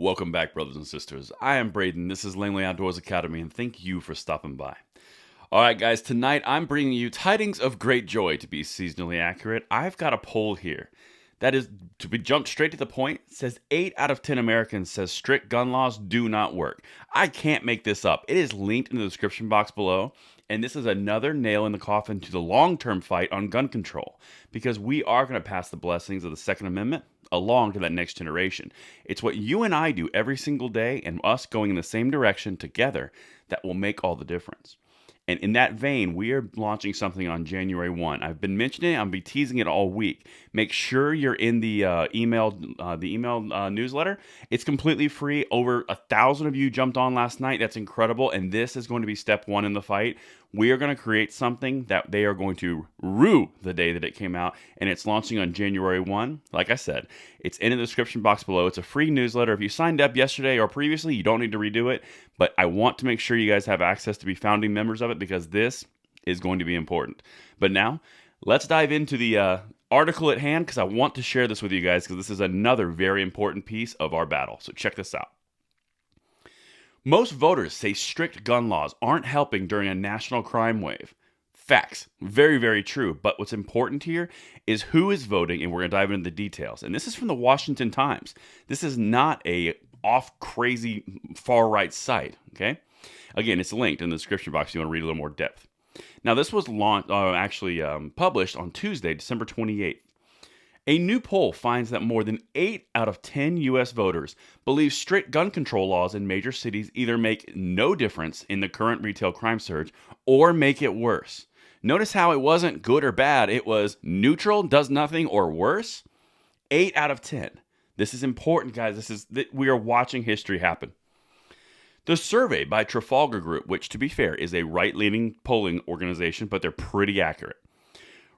Welcome back, brothers and sisters. I am Braden. This is Langley Outdoors Academy, and thank you for stopping by. All right, guys, tonight I'm bringing you tidings of great joy. To be seasonally accurate, I've got a poll here. That is, to be jumped straight to the point, says 8 out of 10 Americans says strict gun laws do not work. I can't make this up. It is linked in the description box below, and this is another nail in the coffin to the long-term fight on gun control, because we are going to pass the blessings of the Second Amendment along to that next generation. It's what you and I do every single day, and us going in the same direction together, that will make all the difference. And in that vein, we are launching something on January 1. I've been mentioning it. I'll be teasing it all week. Make sure you're in the email newsletter. It's completely free. Over 1,000 of you jumped on last night. That's incredible. And this is going to be step one in the fight. We are going to create something that they are going to rue the day that it came out. And it's launching on January 1. Like I said, it's in the description box below. It's a free newsletter. If you signed up yesterday or previously, you don't need to redo it. But I want to make sure you guys have access to be founding members of it, because this is going to be important. But now, let's dive into the article at hand, because I want to share this with you guys, because this is another very important piece of our battle. So check this out. Most voters say strict gun laws aren't helping during a national crime wave. Facts. Very, very true. But what's important here is who is voting, and we're going to dive into the details. And this is from the Washington Times. This is not a off crazy far right site, okay? Again, it's linked in the description box if you want to read a little more depth. Now, this was published on Tuesday, December 28th. A new poll finds that more than 8 out of 10 U.S. voters believe strict gun control laws in major cities either make no difference in the current retail crime surge or make it worse. Notice how it wasn't good or bad. It was neutral, does nothing, or worse. 8 out of 10. This is important, guys. We are watching history happen. The survey by Trafalgar Group, which, to be fair, is a right-leaning polling organization, but they're pretty accurate,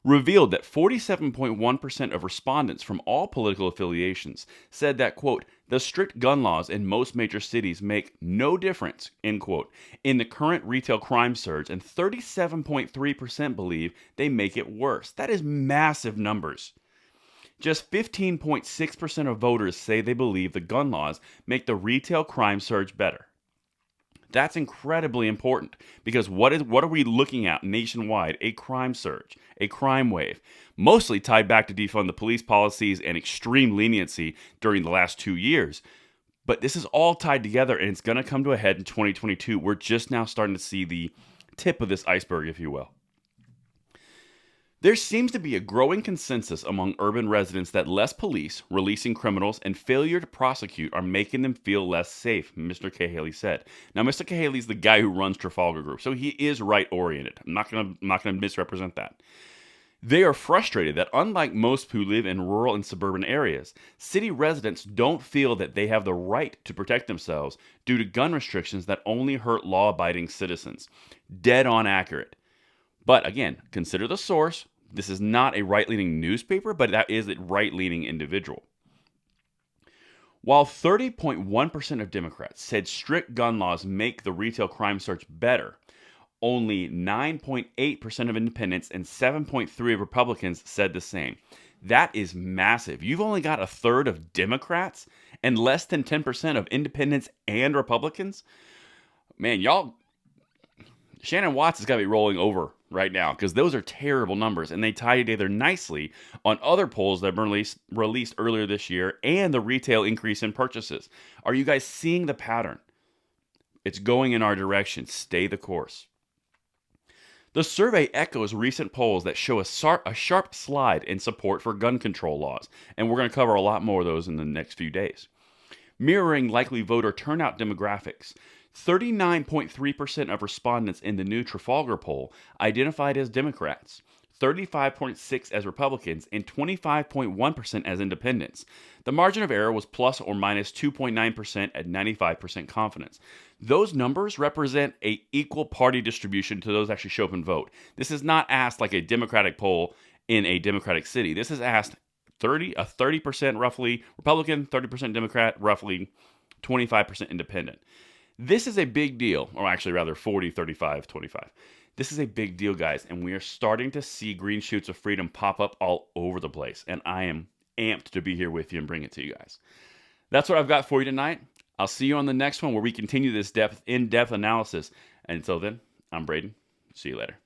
revealed that 47.1% of respondents from all political affiliations said that, quote, the strict gun laws in most major cities make no difference, end quote, in the current retail crime surge, and 37.3% believe they make it worse. That is massive numbers. Just 15.6% of voters say they believe the gun laws make the retail crime surge better. That's incredibly important, because what are we looking at nationwide? A crime surge, a crime wave, mostly tied back to defund the police policies and extreme leniency during the last 2 years. But this is all tied together, and it's going to come to a head in 2022. We're just now starting to see the tip of this iceberg, if you will. There seems to be a growing consensus among urban residents that less police releasing criminals and failure to prosecute are making them feel less safe, Mr. Cahaley said. Now, Mr. Cahaley is the guy who runs Trafalgar Group, so he is right-oriented. I'm not going to misrepresent that. They are frustrated that, unlike most who live in rural and suburban areas, city residents don't feel that they have the right to protect themselves due to gun restrictions that only hurt law-abiding citizens. Dead on accurate. But again, consider the source. This is not a right-leaning newspaper, but that is a right-leaning individual. While 30.1% of Democrats said strict gun laws make the retail crime surge better, only 9.8% of independents and 7.3% of Republicans said the same. That is massive. You've only got a third of Democrats and less than 10% of independents and Republicans. Man, Shannon Watts has got to be rolling over right now, because those are terrible numbers, and they tie together nicely on other polls that have been released earlier this year and the retail increase in purchases. Are you guys seeing the pattern? It's going in our direction. Stay the course. The survey echoes recent polls that show a sharp slide in support for gun control laws, and we're going to cover a lot more of those in the next few days. Mirroring likely voter turnout demographics, 39.3% of respondents in the new Trafalgar poll identified as Democrats, 35.6% as Republicans, and 25.1% as independents. The margin of error was plus or minus 2.9% at 95% confidence. Those numbers represent an equal party distribution to those that actually show up and vote. This is not asked like a Democratic poll in a Democratic city. This is asked 30% roughly Republican, 30% Democrat, roughly 25% independent. This is a big deal, or actually rather 40, 35, 25. This is a big deal, guys, and we are starting to see green shoots of freedom pop up all over the place, and I am amped to be here with you and bring it to you guys. That's what I've got for you tonight. I'll see you on the next one where we continue this in-depth analysis. And until then, I'm Braden. See you later.